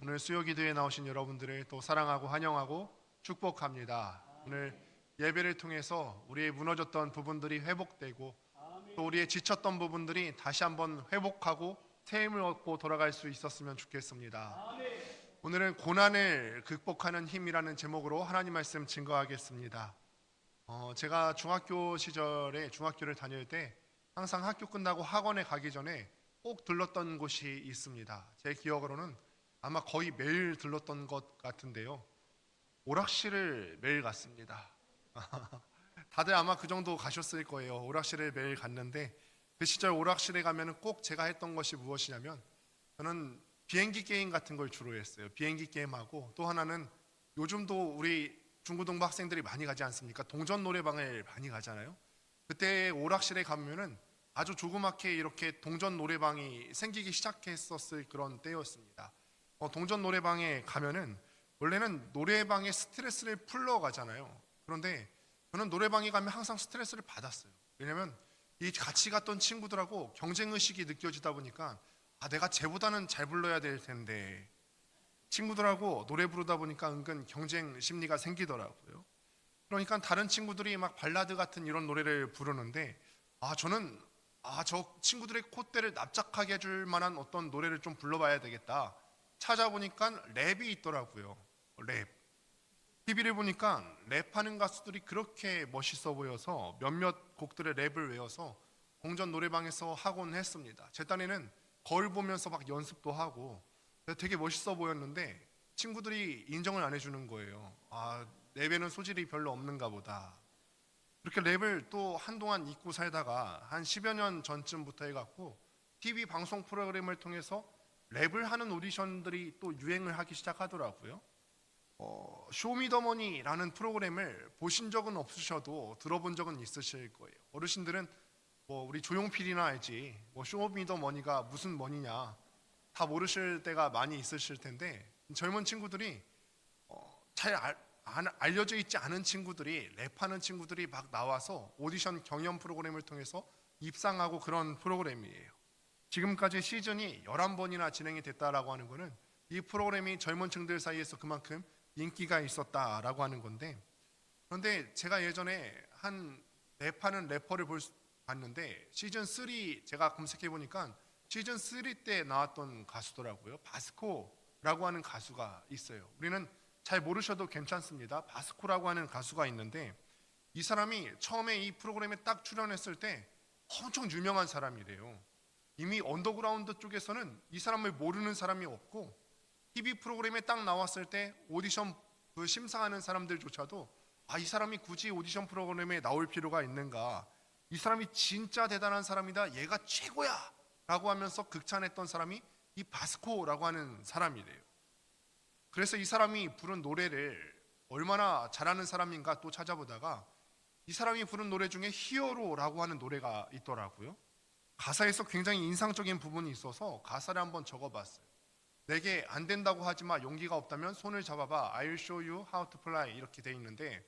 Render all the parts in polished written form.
오늘 수요기도에 나오신 여러분들을 또 사랑하고 환영하고 축복합니다. 오늘 예배를 통해서 우리의 무너졌던 부분들이 회복되고 또 우리의 지쳤던 부분들이 다시 한번 회복하고 새 힘을 얻고 돌아갈 수 있었으면 좋겠습니다. 오늘은 고난을 극복하는 힘이라는 제목으로 하나님 말씀 증거하겠습니다. 제가 중학교 시절에 중학교를 다닐 때 항상 학교 끝나고 학원에 가기 전에 꼭 들렀던 곳이 있습니다. 제 기억으로는 아마 거의 매일 들렀던 것 같은데요. 오락실을 매일 갔습니다. 다들 아마 그 정도 가셨을 거예요. 오락실을 매일 갔는데 그 시절 오락실에 가면 꼭 제가 했던 것이 무엇이냐면 저는 비행기 게임 같은 걸 주로 했어요. 비행기 게임하고 또 하나는 요즘도 우리 중고등부 학생들이 많이 가지 않습니까? 동전 노래방을 많이 가잖아요. 그때 오락실에 가면은 아주 조그맣게 이렇게 동전 노래방이 생기기 시작했었을 그런 때였습니다. 동전 노래방에 가면은 원래는 노래방에 스트레스를 풀러 가잖아요. 그런데 저는 노래방에 가면 항상 스트레스를 받았어요. 왜냐면 이 같이 갔던 친구들하고 경쟁 의식이 느껴지다 보니까 내가 쟤보다는 잘 불러야 될 텐데 친구들하고 노래 부르다 보니까 은근 경쟁 심리가 생기더라고요. 그러니까 다른 친구들이 막 발라드 같은 이런 노래를 부르는데 저는 저 친구들의 콧대를 납작하게 해줄 만한 어떤 노래를 좀 불러봐야 되겠다. 찾아보니까 랩이 있더라고요. 랩. TV를 보니까 랩하는 가수들이 그렇게 멋있어 보여서 몇몇 곡들의 랩을 외워서 공전 노래방에서 하곤 했습니다. 제 딴에는 거울 보면서 막 연습도 하고 되게 멋있어 보였는데 친구들이 인정을 안 해주는 거예요. 랩에는 소질이 별로 없는가 보다. 그렇게 랩을 또 한동안 잊고 살다가 한 10여 년 전쯤부터 해갖고 TV 방송 프로그램을 통해서 랩을 하는 오디션들이 또 유행을 하기 시작하더라고요. 쇼미더머니라는 프로그램을 보신 적은 없으셔도 들어본 적은 있으실 거예요. 어르신들은 우리 조용필이나 알지 쇼미더머니가 무슨 머니냐 다 모르실 때가 많이 있으실 텐데 젊은 친구들이 잘 알려져 있지 않은 친구들이 랩하는 친구들이 막 나와서 오디션 경연 프로그램을 통해서 입상하고 그런 프로그램이에요. 지금까지 시즌이 11번이나 진행이 됐다라고 하는 것은 이 프로그램이 젊은 층들 사이에서 그만큼 인기가 있었다라고 하는 건데 그런데 제가 예전에 한 랩하는 래퍼를 봤는데 시즌 3 제가 검색해 보니까 시즌 3 때 나왔던 가수더라고요. 바스코라고 하는 가수가 있어요. 우리는 잘 모르셔도 괜찮습니다. 바스코라고 하는 가수가 있는데 이 사람이 처음에 이 프로그램에 딱 출연했을 때 엄청 유명한 사람이래요. 이미 언더그라운드 쪽에서는 이 사람을 모르는 사람이 없고 TV 프로그램에 딱 나왔을 때 오디션 그 심사하는 사람들조차도 이 사람이 굳이 오디션 프로그램에 나올 필요가 있는가, 이 사람이 진짜 대단한 사람이다, 얘가 최고야 라고 하면서 극찬했던 사람이 이 바스코라고 하는 사람이래요. 그래서 이 사람이 부른 노래를 얼마나 잘하는 사람인가 또 찾아보다가 이 사람이 부른 노래 중에 히어로라고 하는 노래가 있더라고요. 가사에서 굉장히 인상적인 부분이 있어서 가사를 한번 적어봤어요. 내게 안 된다고 하지마, 용기가 없다면 손을 잡아봐, I'll show you how to fly, 이렇게 돼 있는데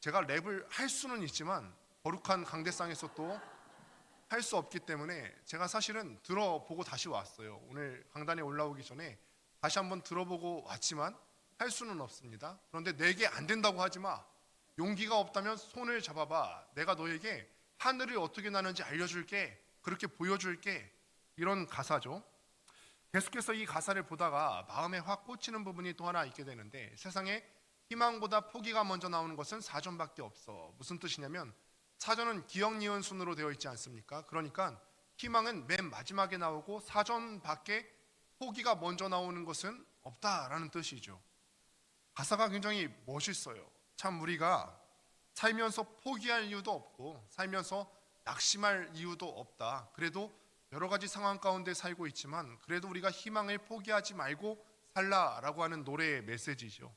제가 랩을 할 수는 있지만 거룩한 강대상에서 또 할 수 없기 때문에 제가 사실은 들어보고 다시 왔어요. 오늘 강단에 올라오기 전에 다시 한번 들어보고 왔지만 할 수는 없습니다. 그런데 내게 안 된다고 하지마, 용기가 없다면 손을 잡아봐, 내가 너에게 하늘이 어떻게 나는지 알려줄게, 그렇게 보여줄게, 이런 가사죠. 계속해서 이 가사를 보다가 마음에 확 꽂히는 부분이 또 하나 있게 되는데 세상에 희망보다 포기가 먼저 나오는 것은 사전밖에 없어. 무슨 뜻이냐면 사전은 기억, 니은, 순으로 되어 있지 않습니까? 그러니까 희망은 맨 마지막에 나오고 사전밖에 포기가 먼저 나오는 것은 없다라는 뜻이죠. 가사가 굉장히 멋있어요. 참 우리가 살면서 포기할 이유도 없고 살면서 낙심할 이유도 없다. 그래도 여러 가지 상황 가운데 살고 있지만 그래도 우리가 희망을 포기하지 말고 살라라고 하는 노래의 메시지죠.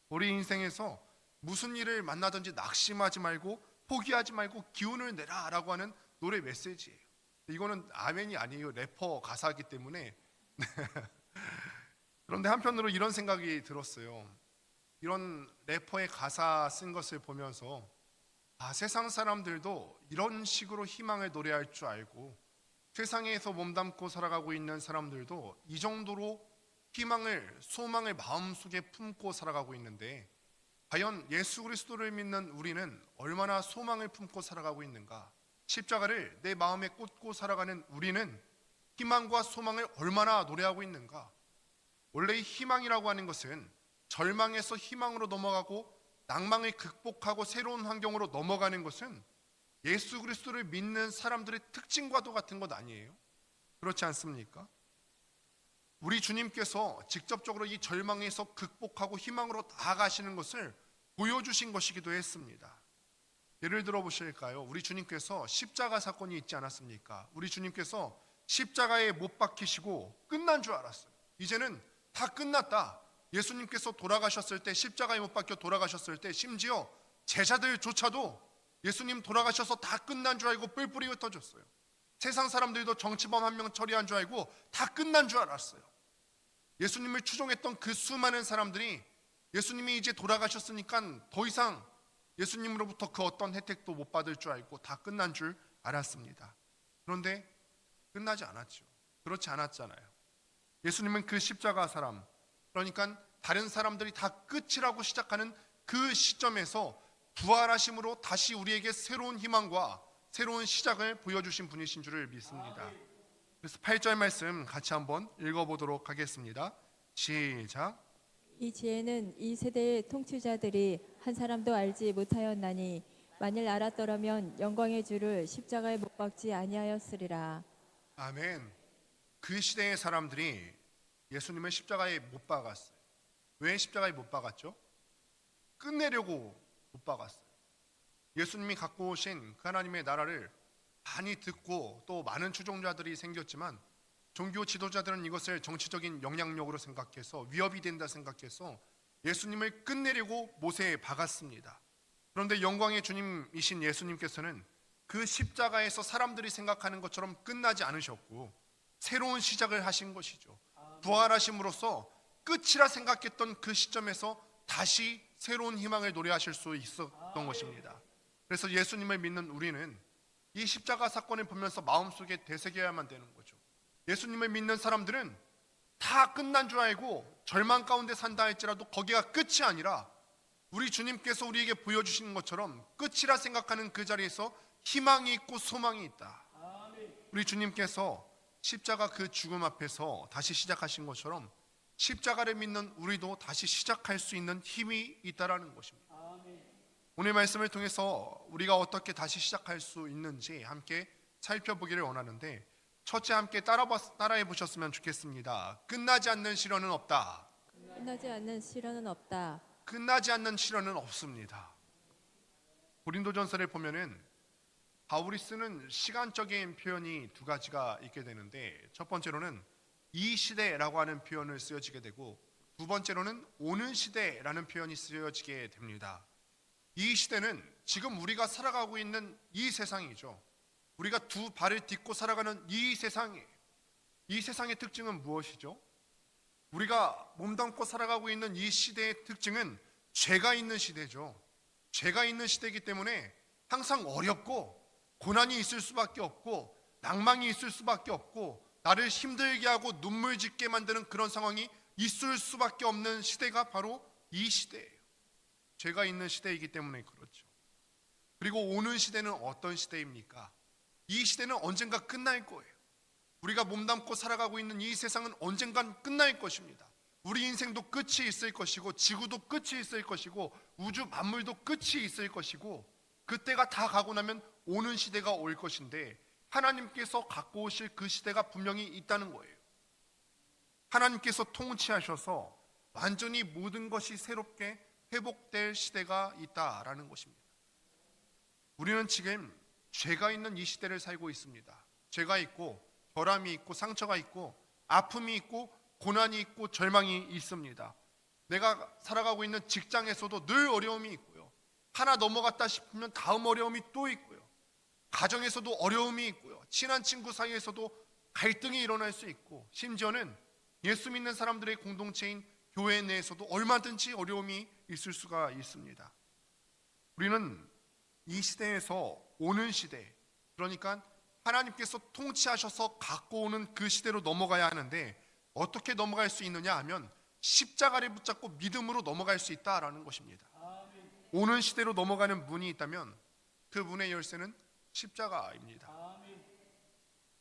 우리 인생에서 무슨 일을 만나든지 낙심하지 말고 포기하지 말고 기운을 내라라고 하는 노래 메시지예요. 이거는 아멘이 아니에요. 래퍼 가사이기 때문에. 그런데 한편으로 이런 생각이 들었어요. 이런 래퍼의 가사 쓴 것을 보면서 세상 사람들도 이런 식으로 희망을 노래할 줄 알고 세상에서 몸담고 살아가고 있는 사람들도 이 정도로 희망을, 소망을 마음속에 품고 살아가고 있는데 과연 예수 그리스도를 믿는 우리는 얼마나 소망을 품고 살아가고 있는가? 십자가를 내 마음에 꽂고 살아가는 우리는 희망과 소망을 얼마나 노래하고 있는가? 원래 이 희망이라고 하는 것은 절망에서 희망으로 넘어가고 낭망을 극복하고 새로운 환경으로 넘어가는 것은 예수 그리스도를 믿는 사람들의 특징과도 같은 것 아니에요? 그렇지 않습니까? 우리 주님께서 직접적으로 이 절망에서 극복하고 희망으로 나아가시는 것을 보여주신 것이기도 했습니다. 예를 들어 보실까요? 우리 주님께서 십자가 사건이 있지 않았습니까? 우리 주님께서 십자가에 못 박히시고 끝난 줄 알았어요. 이제는 다 끝났다. 예수님께서 돌아가셨을 때, 십자가에 못 박혀 돌아가셨을 때 심지어 제자들조차도 예수님 돌아가셔서 다 끝난 줄 알고 뿔뿔이 흩어졌어요. 세상 사람들도 정치범 한 명 처리한 줄 알고 다 끝난 줄 알았어요. 예수님을 추종했던 그 수많은 사람들이 예수님이 이제 돌아가셨으니까 더 이상 예수님으로부터 그 어떤 혜택도 못 받을 줄 알고 다 끝난 줄 알았습니다. 그런데 끝나지 않았죠. 그렇지 않았잖아요. 예수님은 그 십자가 사람, 그러니까 다른 사람들이 다 끝이라고 시작하는 그 시점에서 부활하심으로 다시 우리에게 새로운 희망과 새로운 시작을 보여주신 분이신 줄을 믿습니다. 그래서 8절 말씀 같이 한번 읽어보도록 하겠습니다. 시작. 이 지혜는 이 세대의 통치자들이 한 사람도 알지 못하였나니 만일 알았더라면 영광의 주를 십자가에 못 박지 아니하였으리라. 아멘. 그 시대의 사람들이 예수님을 십자가에 못 박았어요. 왜 십자가에 못 박았죠? 끝내려고 못 박았어요. 예수님이 갖고 오신 그 하나님의 나라를 많이 듣고 또 많은 추종자들이 생겼지만 종교 지도자들은 이것을 정치적인 영향력으로 생각해서 위협이 된다 생각해서 예수님을 끝내려고 못에 박았습니다. 그런데 영광의 주님이신 예수님께서는 그 십자가에서 사람들이 생각하는 것처럼 끝나지 않으셨고 새로운 시작을 하신 것이죠. 부활하심으로써 끝이라 생각했던 그 시점에서 다시 새로운 희망을 노래하실 수 있었던 것입니다. 그래서 예수님을 믿는 우리는 이 십자가 사건을 보면서 마음속에 되새겨야만 되는 거죠. 예수님을 믿는 사람들은 다 끝난 줄 알고 절망 가운데 산다 할지라도 거기가 끝이 아니라 우리 주님께서 우리에게 보여주시는 것처럼 끝이라 생각하는 그 자리에서 희망이 있고 소망이 있다. 우리 주님께서 십자가 그 죽음 앞에서 다시 시작하신 것처럼 십자가를 믿는 우리도 다시 시작할 수 있는 힘이 있다라는 것입니다. 오늘 말씀을 통해서 우리가 어떻게 다시 시작할 수 있는지 함께 살펴보기를 원하는데, 첫째 함께 따라해 보셨으면 좋겠습니다. 끝나지 않는 시련은 없다. 끝나지 않는 시련은 없다. 끝나지 않는 시련은 없습니다. 고린도전서를 보면은 바울이 쓰는 시간적인 표현이 두 가지가 있게 되는데, 첫 번째로는 이 시대라고 하는 표현을 쓰여지게 되고, 두 번째로는 오는 시대라는 표현이 쓰여지게 됩니다. 이 시대는 지금 우리가 살아가고 있는 이 세상이죠. 우리가 두 발을 딛고 살아가는 이 세상이에요. 이 세상의 특징은 무엇이죠? 우리가 몸담고 살아가고 있는 이 시대의 특징은 죄가 있는 시대죠. 죄가 있는 시대이기 때문에 항상 어렵고 고난이 있을 수밖에 없고 낭망이 있을 수밖에 없고 나를 힘들게 하고 눈물 짓게 만드는 그런 상황이 있을 수밖에 없는 시대가 바로 이 시대예요. 죄가 있는 시대이기 때문에 그렇죠. 그리고 오는 시대는 어떤 시대입니까? 이 시대는 언젠가 끝날 거예요. 우리가 몸담고 살아가고 있는 이 세상은 언젠간 끝날 것입니다. 우리 인생도 끝이 있을 것이고 지구도 끝이 있을 것이고 우주 만물도 끝이 있을 것이고 그때가 다 가고 나면 오는 시대가 올 것인데 하나님께서 갖고 오실 그 시대가 분명히 있다는 거예요. 하나님께서 통치하셔서 완전히 모든 것이 새롭게 회복될 시대가 있다라는 것입니다. 우리는 지금 죄가 있는 이 시대를 살고 있습니다. 죄가 있고 결함이 있고 상처가 있고 아픔이 있고 고난이 있고 절망이 있습니다. 내가 살아가고 있는 직장에서도 늘 어려움이 있고요. 하나 넘어갔다 싶으면 다음 어려움이 또 있고요. 가정에서도 어려움이 있고요. 친한 친구 사이에서도 갈등이 일어날 수 있고 심지어는 예수 믿는 사람들의 공동체인 교회 내에서도 얼마든지 어려움이 있을 수가 있습니다. 우리는 이 시대에서 오는 시대, 그러니까 하나님께서 통치하셔서 갖고 오는 그 시대로 넘어가야 하는데 어떻게 넘어갈 수 있느냐 하면 십자가를 붙잡고 믿음으로 넘어갈 수 있다라는 것입니다. 오는 시대로 넘어가는 문이 있다면 그 문의 열쇠는 십자가입니다.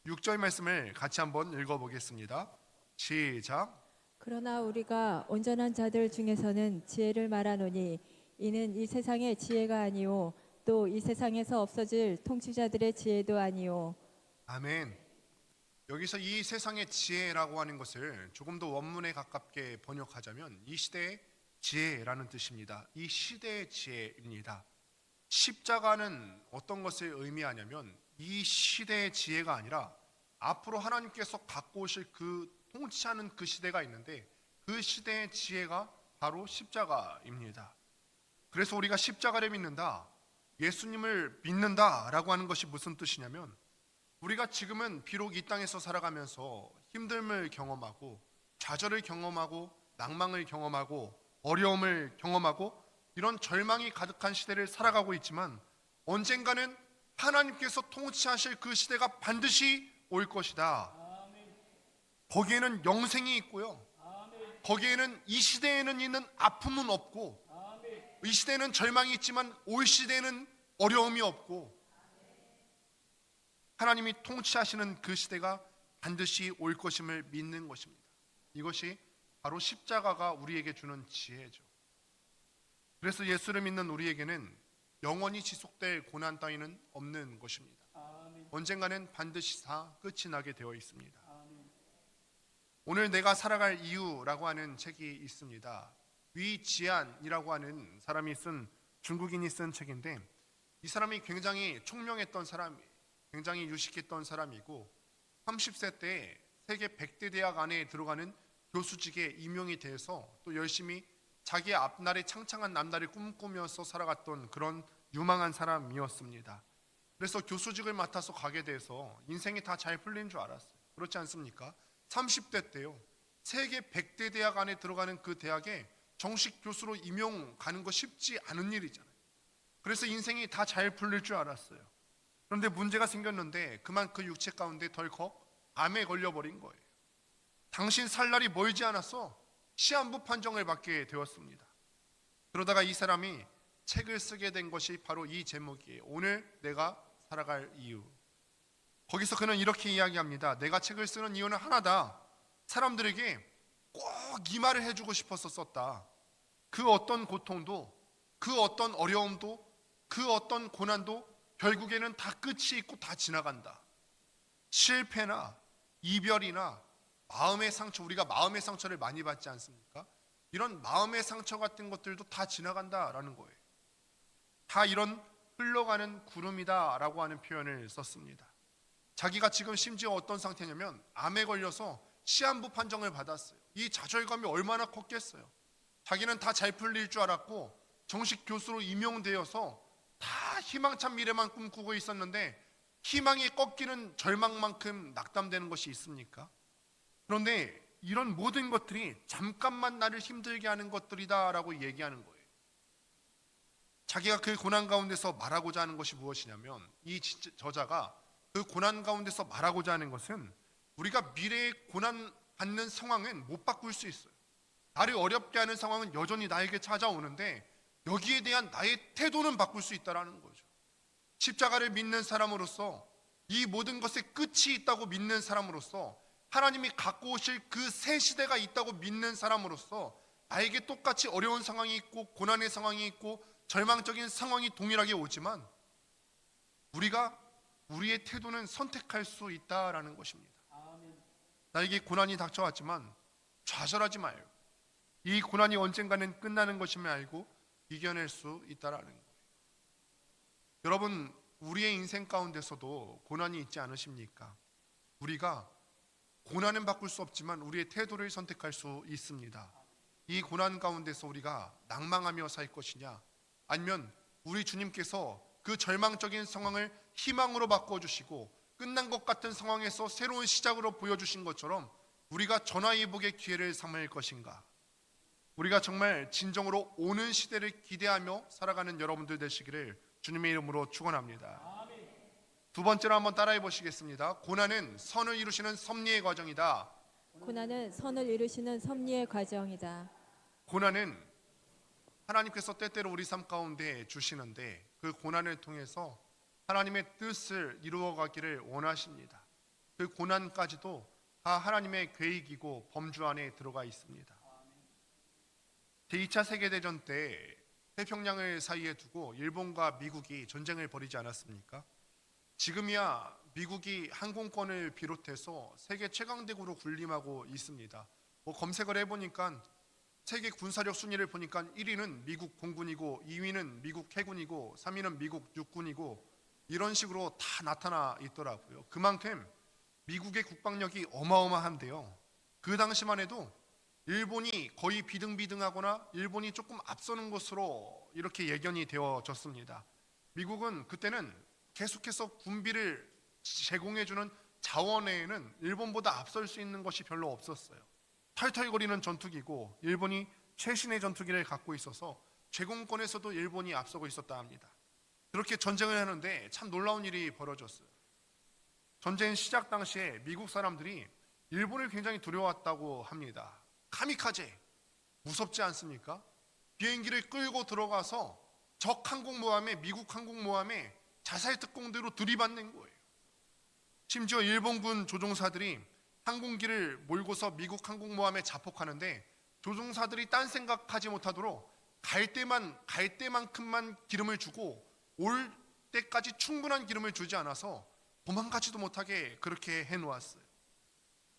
6절 말씀을 같이 한번 읽어보겠습니다. 시작. 그러나 우리가 온전한 자들 중에서는 지혜를 말하노니 이는 이 세상의 지혜가 아니요 또 이 세상에서 없어질 통치자들의 지혜도 아니요. 아멘. 여기서 이 세상의 지혜라고 하는 것을 조금 더 원문에 가깝게 번역하자면 이 시대의 지혜라는 뜻입니다. 이 시대의 지혜입니다. 십자가는 어떤 것을 의미하냐면 이 시대의 지혜가 아니라 앞으로 하나님께서 갖고 오실 그 통치하는 그 시대가 있는데 그 시대의 지혜가 바로 십자가입니다. 그래서 우리가 십자가를 믿는다, 예수님을 믿는다라고 하는 것이 무슨 뜻이냐면 우리가 지금은 비록 이 땅에서 살아가면서 힘듦을 경험하고 좌절을 경험하고 낭망을 경험하고 어려움을 경험하고 이런 절망이 가득한 시대를 살아가고 있지만 언젠가는 하나님께서 통치하실 그 시대가 반드시 올 것이다. 거기에는 영생이 있고요. 거기에는 이 시대에는 있는 아픔은 없고 이 시대에는 절망이 있지만 올 시대에는 어려움이 없고 하나님이 통치하시는 그 시대가 반드시 올 것임을 믿는 것입니다. 이것이 바로 십자가가 우리에게 주는 지혜죠. 그래서 예수를 믿는 우리에게는 영원히 지속될 고난 따위는 없는 것입니다. 언젠가는 반드시 다 끝이 나게 되어 있습니다. 오늘 내가 살아갈 이유라고 하는 책이 있습니다. 위지안이라고 하는 사람이 쓴, 중국인이 쓴 책인데 이 사람이 굉장히 총명했던 사람이에요. 굉장히 유식했던 사람이고 30세 때 세계 100대 대학 안에 들어가는 교수직에 임용이 돼서 또 열심히 자기의 앞날에 창창한 남날을 꿈꾸면서 살아갔던 그런 유망한 사람이었습니다. 그래서 교수직을 맡아서 가게 돼서 인생이 다 잘 풀린 줄 알았어요. 그렇지 않습니까? 30대 때요, 세계 100대 대학 안에 들어가는 그 대학에 정식 교수로 임용 가는 거 쉽지 않은 일이잖아요. 그래서 인생이 다 잘 풀릴 줄 알았어요. 그런데 문제가 생겼는데 그만 그 육체 가운데 덜컥 암에 걸려버린 거예요. 당신 살 날이 멀지 않았어 시한부 판정을 받게 되었습니다. 그러다가 이 사람이 책을 쓰게 된 것이 바로 이 제목이에요. 오늘 내가 살아갈 이유. 거기서 그는 이렇게 이야기합니다. 내가 책을 쓰는 이유는 하나다. 사람들에게 꼭 이 말을 해주고 싶어서 썼다. 그 어떤 고통도, 그 어떤 어려움도, 그 어떤 고난도 결국에는 다 끝이 있고 다 지나간다. 실패나 이별이나 마음의 상처, 우리가 마음의 상처를 많이 받지 않습니까? 이런 마음의 상처 같은 것들도 다 지나간다라는 거예요. 다 이런 흘러가는 구름이다라고 하는 표현을 썼습니다. 자기가 지금 심지어 어떤 상태냐면 암에 걸려서 시한부 판정을 받았어요. 이 좌절감이 얼마나 컸겠어요. 자기는 다 잘 풀릴 줄 알았고 정식 교수로 임용되어서 다 희망찬 미래만 꿈꾸고 있었는데 희망이 꺾이는 절망만큼 낙담되는 것이 있습니까? 그런데 이런 모든 것들이 잠깐만 나를 힘들게 하는 것들이다라고 얘기하는 거예요. 자기가 그 고난 가운데서 말하고자 하는 것이 무엇이냐면 이 저자가 그 고난 가운데서 말하고자 하는 것은 우리가 미래의 고난 받는 상황은 못 바꿀 수 있어요. 나를 어렵게 하는 상황은 여전히 나에게 찾아오는데 여기에 대한 나의 태도는 바꿀 수 있다는 거죠. 십자가를 믿는 사람으로서 이 모든 것에 끝이 있다고 믿는 사람으로서 하나님이 갖고 오실 그 새 시대가 있다고 믿는 사람으로서 나에게 똑같이 어려운 상황이 있고 고난의 상황이 있고 절망적인 상황이 동일하게 오지만 우리가 우리의 태도는 선택할 수 있다라는 것입니다. 나에게 고난이 닥쳐왔지만 좌절하지 마요. 이 고난이 언젠가는 끝나는 것임을 알고 이겨낼 수 있다라는 거예요. 여러분, 우리의 인생 가운데서도 고난이 있지 않으십니까? 우리가 고난은 바꿀 수 없지만 우리의 태도를 선택할 수 있습니다. 이 고난 가운데서 우리가 낭망하며 살 것이냐, 아니면 우리 주님께서 그 절망적인 상황을 희망으로 바꿔주시고 끝난 것 같은 상황에서 새로운 시작으로 보여주신 것처럼 우리가 전화위복의 기회를 삼을 것인가? 우리가 정말 진정으로 오는 시대를 기대하며 살아가는 여러분들 되시기를 주님의 이름으로 축원합니다. 두 번째로 한번 따라해 보시겠습니다. 고난은 선을 이루시는 섭리의 과정이다. 고난은 선을 이루시는 섭리의 과정이다. 고난은 하나님께서 때때로 우리 삶 가운데 주시는데 그 고난을 통해서 하나님의 뜻을 이루어가기를 원하십니다. 그 고난까지도 다 하나님의 계획이고 범주 안에 들어가 있습니다. 제2차 세계대전 때 태평양을 사이에 두고 일본과 미국이 전쟁을 벌이지 않았습니까? 지금이야 미국이 항공권을 비롯해서 세계 최강대국으로 군림하고 있습니다. 검색을 해보니까 세계 군사력 순위를 보니까 1위는 미국 공군이고 2위는 미국 해군이고 3위는 미국 육군이고 이런 식으로 다 나타나 있더라고요. 그만큼 미국의 국방력이 어마어마한데요. 그 당시만 해도 일본이 거의 비등비등하거나 일본이 조금 앞서는 것으로 이렇게 예견이 되어졌습니다. 미국은 그때는 계속해서 군비를 제공해주는 자원에는 일본보다 앞설 수 있는 것이 별로 없었어요. 털털거리는 전투기고 일본이 최신의 전투기를 갖고 있어서 제공권에서도 일본이 앞서고 있었다 합니다. 그렇게 전쟁을 하는데 참 놀라운 일이 벌어졌어요. 전쟁 시작 당시에 미국 사람들이 일본을 굉장히 두려워했다고 합니다. 카미카제 무섭지 않습니까? 비행기를 끌고 들어가서 적 항공모함에 미국 항공모함에 자살 특공대로 들이받는 거예요. 심지어 일본군 조종사들이 항공기를 몰고서 미국 항공모함에 자폭하는데 조종사들이 딴 생각하지 못하도록 갈 때만큼만 기름을 주고 올 때까지 충분한 기름을 주지 않아서 도망가지도 못하게 그렇게 해놓았어요.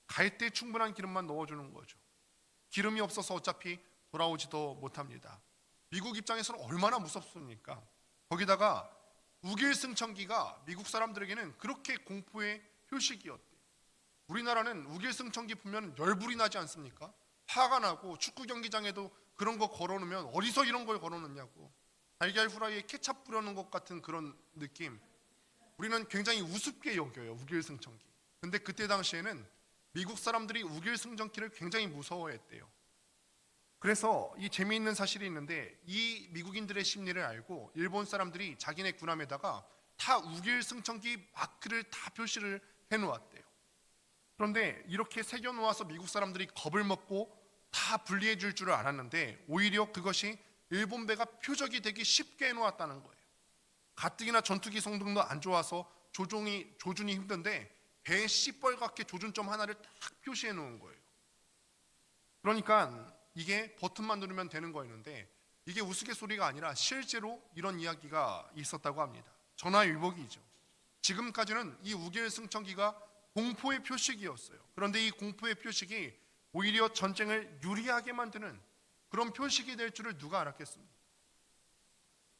갈 때 충분한 기름만 넣어주는 거죠. 기름이 없어서 어차피 돌아오지도 못합니다. 미국 입장에서는 얼마나 무섭습니까? 거기다가 우길승천기가 미국 사람들에게는 그렇게 공포의 표식이었대요. 우리나라는 우길승천기 보면 열불이 나지 않습니까? 화가 나고 축구 경기장에도 그런 거 걸어놓으면 어디서 이런 걸 걸어놓냐고, 달걀 후라이에 케찹 뿌려놓은 것 같은 그런 느낌. 우리는 굉장히 우습게 여겨요, 우길승천기. 근데 그때 당시에는 미국 사람들이 우길승천기를 굉장히 무서워했대요. 그래서 이 재미있는 사실이 있는데 이 미국인들의 심리를 알고 일본 사람들이 자기네 군함에다가 다 우길승천기 마크를 다 표시를 해놓았대요. 그런데 이렇게 새겨놓아서 미국 사람들이 겁을 먹고 다 분리해 줄 줄을 알았는데 오히려 그것이 일본 배가 표적이 되기 쉽게 해놓았다는 거예요. 가뜩이나 전투기 성능도 안 좋아서 조준이 힘든데 배에 시뻘겋게 조준점 하나를 딱 표시해 놓은 거예요. 그러니까 이게 버튼만 누르면 되는 거였는데 이게 우스갯소리가 아니라 실제로 이런 이야기가 있었다고 합니다. 전화위복이죠. 지금까지는 이 우길승천기가 공포의 표식이었어요. 그런데 이 공포의 표식이 오히려 전쟁을 유리하게 만드는 그런 표식이 될 줄을 누가 알았겠습니까?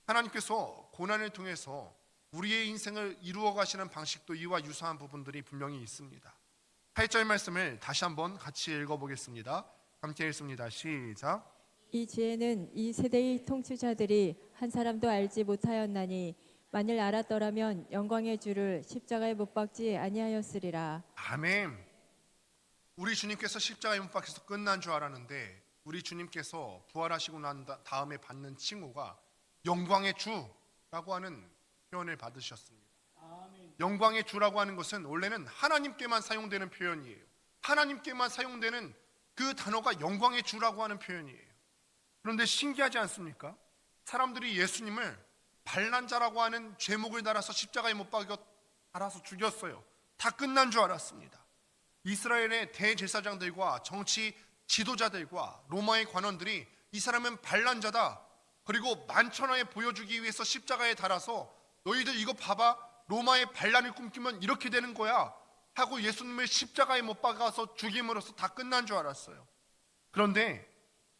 하나님께서 고난을 통해서 우리의 인생을 이루어 가시는 방식도 이와 유사한 부분들이 분명히 있습니다. 8절 말씀을 다시 한번 같이 읽어보겠습니다. 함께 읽습니다. 시작. 이 지혜는 이 세대의 통치자들이 한 사람도 알지 못하였나니 만일 알았더라면 영광의 주를 십자가에 못 박지 아니하였으리라. 아멘. 우리 주님께서 십자가에 못 박혀서 끝난 줄 알았는데 우리 주님께서 부활하시고 난 다음에 받는 칭호가 영광의 주라고 하는 표현을 받으셨습니다. 아멘. 영광의 주라고 하는 것은 원래는 하나님께만 사용되는 표현이에요. 하나님께만 사용되는 그 단어가 영광의 주라고 하는 표현이에요. 그런데 신기하지 않습니까? 사람들이 예수님을 반란 자라고 하는 죄목을 달아서 십자가에 못 박여 달아서 죽였어요. 다 끝난 줄 알았습니다. 이스라엘의 대제사장들과 정치 지도자들과 로마의 관원들이 이 사람은 반란자다, 그리고 만천하에 보여주기 위해서 십자가에 달아서 너희들 이거 봐봐, 로마의 반란을 꿈꾸면 이렇게 되는 거야 하고 예수님을 십자가에 못 박아서 죽임으로써 다 끝난 줄 알았어요. 그런데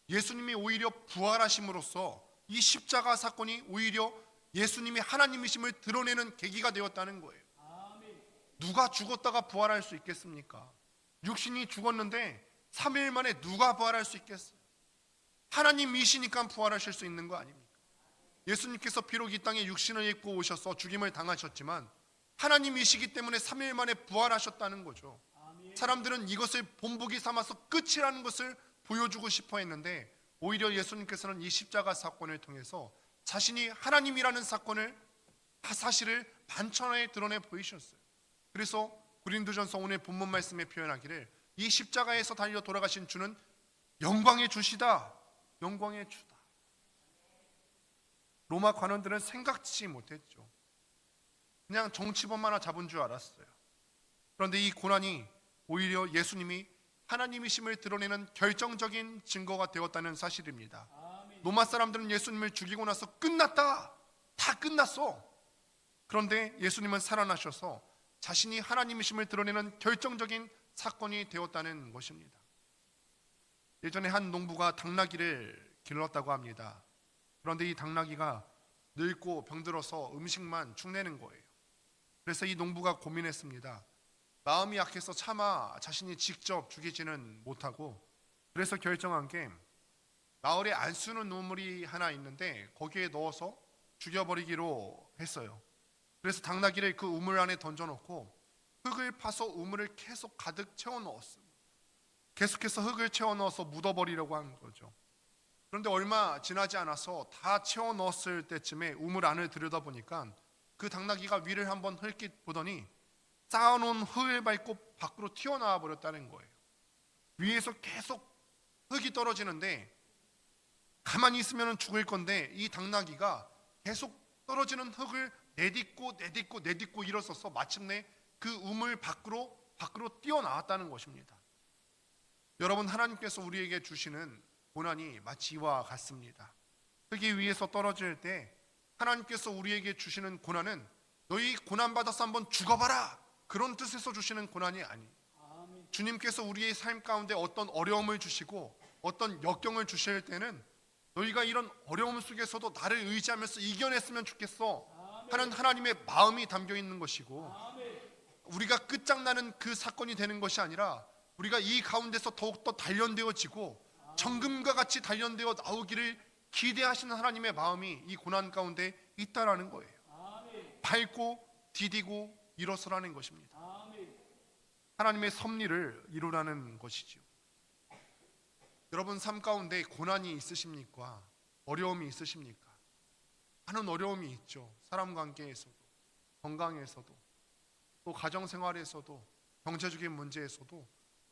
예수님이 오히려 부활하심으로써 이 십자가 사건이 오히려 예수님이 하나님이심을 드러내는 계기가 되었다는 거예요. 누가 죽었다가 부활할 수 있겠습니까? 육신이 죽었는데 3일 만에 누가 부활할 수 있겠어요? 하나님이시니까 부활하실 수 있는 거 아닙니까? 예수님께서 비록 이 땅에 육신을 입고 오셔서 죽임을 당하셨지만 하나님이시기 때문에 3일 만에 부활하셨다는 거죠. 사람들은 이것을 본보기 삼아서 끝이라는 것을 보여주고 싶어 했는데 오히려 예수님께서는 이 십자가 사건을 통해서 자신이 하나님이라는 사실을 만천하에 드러내 보이셨어요. 그래서 고린도전서 오늘 본문 말씀에 표현하기를 이 십자가에서 달려 돌아가신 주는 영광의 주시다. 영광의 주다. 로마 관원들은 생각지 못했죠. 그냥 정치범 하나 잡은 줄 알았어요. 그런데 이 고난이 오히려 예수님이 하나님이심을 드러내는 결정적인 증거가 되었다는 사실입니다. 로마 사람들은 예수님을 죽이고 나서 끝났다, 다 끝났어. 그런데 예수님은 살아나셔서 자신이 하나님이심을 드러내는 결정적인 사건이 되었다는 것입니다. 예전에 한 농부가 당나귀를 길렀다고 합니다. 그런데 이 당나귀가 늙고 병들어서 음식만 축내는 거예요. 그래서 이 농부가 고민했습니다. 마음이 약해서 차마 자신이 직접 죽이지는 못하고, 그래서 결정한 게 마을에 안 쓰는 우물이 하나 있는데 거기에 넣어서 죽여버리기로 했어요. 그래서 당나귀를 그 우물 안에 던져놓고 흙을 파서 우물을 계속 가득 채워 넣었습니다. 계속해서 흙을 채워 넣어서 묻어버리려고 한 거죠. 그런데 얼마 지나지 않아서 다 채워 넣었을 때쯤에 우물 안을 들여다보니까 그 당나귀가 위를 한번 흘낏 보더니 쌓아놓은 흙을 밟고 밖으로 튀어나와 버렸다는 거예요. 위에서 계속 흙이 떨어지는데 가만히 있으면 죽을 건데 이 당나귀가 계속 떨어지는 흙을 내딛고 일어서서 마침내 그 우물 밖으로 뛰어나왔다는 것입니다. 여러분, 하나님께서 우리에게 주시는 고난이 마치 이와 같습니다. 흙이 위에서 떨어질 때 하나님께서 우리에게 주시는 고난은 너희 고난받아서 한번 죽어봐라, 그런 뜻에서 주시는 고난이 아니에요. 주님께서 우리의 삶 가운데 어떤 어려움을 주시고 어떤 역경을 주실 때는 너희가 이런 어려움 속에서도 나를 의지하면서 이겨냈으면 좋겠어 하는 하나님의 마음이 담겨 있는 것이고, 우리가 끝장나는 그 사건이 되는 것이 아니라 우리가 이 가운데서 더욱더 단련되어지고 정금과 같이 단련되어 나오기를 기대하시는 하나님의 마음이 이 고난 가운데 있다라는 거예요. 밟고 디디고 일어서라는 것입니다. 하나님의 섭리를 이루라는 것이죠. 여러분, 삶 가운데 고난이 있으십니까? 어려움이 있으십니까? 많은 어려움이 있죠. 사람 관계에서도, 건강에서도, 또 가정생활에서도, 경제적인 문제에서도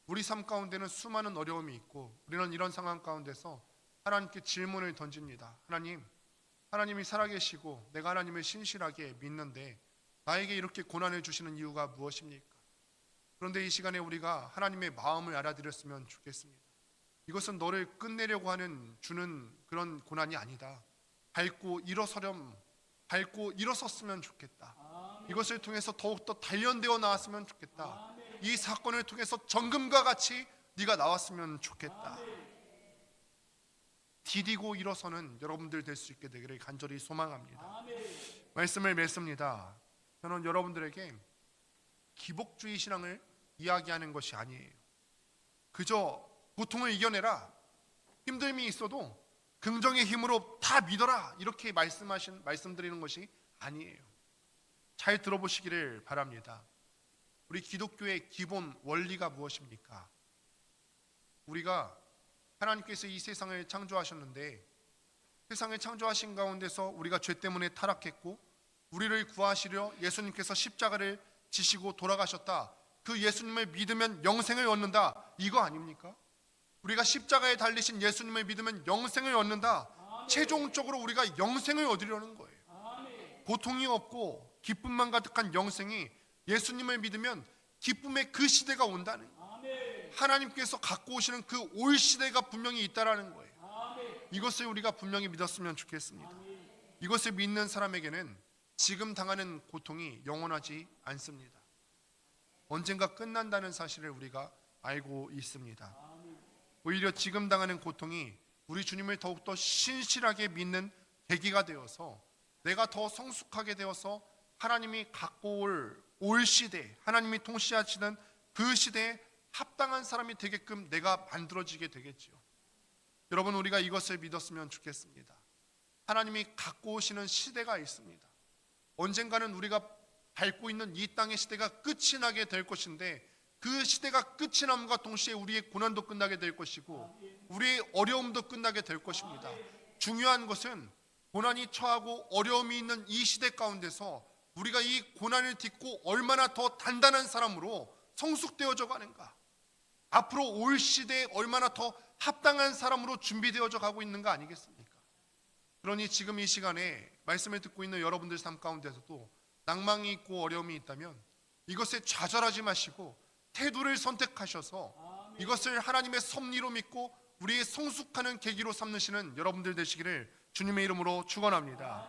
우리 삶 가운데는 수많은 어려움이 있고, 우리는 이런 상황 가운데서 하나님께 질문을 던집니다. 하나님이 살아계시고 내가 하나님을 신실하게 믿는데 나에게 이렇게 고난을 주시는 이유가 무엇입니까? 그런데 이 시간에 우리가 하나님의 마음을 알아들였으면 좋겠습니다. 이것은 너를 끝내려고 주는 그런 고난이 아니다. 밟고 일어섰으면 좋겠다. 이것을 통해서 더욱더 단련되어 나왔으면 좋겠다. 이 사건을 통해서 정금과 같이 네가 나왔으면 좋겠다. 디디고 일어서는 여러분들 될 수 있게 되기를 간절히 소망합니다. 말씀을 맺습니다. 저는 여러분들에게 기복주의 신앙을 이야기하는 것이 아니에요. 그저 고통을 이겨내라, 힘듦이 있어도 긍정의 힘으로 다 믿어라, 이렇게 말씀드리는 것이 아니에요. 잘 들어보시기를 바랍니다. 우리 기독교의 기본 원리가 무엇입니까? 우리가 하나님께서 이 세상을 창조하셨는데 세상을 창조하신 가운데서 우리가 죄 때문에 타락했고 우리를 구하시려 예수님께서 십자가를 지시고 돌아가셨다. 그 예수님을 믿으면 영생을 얻는다. 이거 아닙니까? 우리가 십자가에 달리신 예수님을 믿으면 영생을 얻는다. 최종적으로 우리가 영생을 얻으려는 거예요. 고통이 없고 기쁨만 가득한 영생이 예수님을 믿으면 기쁨의 그 시대가 온다는 거예요. 하나님께서 갖고 오시는 그 올 시대가 분명히 있다라는 거예요. 이것을 우리가 분명히 믿었으면 좋겠습니다. 이것을 믿는 사람에게는 지금 당하는 고통이 영원하지 않습니다. 언젠가 끝난다는 사실을 우리가 알고 있습니다. 오히려 지금 당하는 고통이 우리 주님을 더욱더 신실하게 믿는 계기가 되어서 내가 더 성숙하게 되어서 하나님이 갖고 올 시대, 하나님이 통치하시는 그 시대에 합당한 사람이 되게끔 내가 만들어지게 되겠지요. 여러분, 우리가 이것을 믿었으면 좋겠습니다. 하나님이 갖고 오시는 시대가 있습니다. 언젠가는 우리가 밟고 있는 이 땅의 시대가 끝이 나게 될 것인데 그 시대가 끝이 남과 동시에 우리의 고난도 끝나게 될 것이고 우리의 어려움도 끝나게 될 것입니다. 중요한 것은 고난이 처하고 어려움이 있는 이 시대 가운데서 우리가 이 고난을 딛고 얼마나 더 단단한 사람으로 성숙되어져 가는가. 앞으로 올 시대에 얼마나 더 합당한 사람으로 준비되어져 가고 있는 거 아니겠습니까? 그러니 지금 이 시간에 말씀을 듣고 있는 여러분들 삶 가운데서도 낭망이 있고 어려움이 있다면 이것에 좌절하지 마시고 태도를 선택하셔서 이것을 하나님의 섭리로 믿고 우리의 성숙하는 계기로 삼으시는 여러분들 되시기를 주님의 이름으로 축원합니다.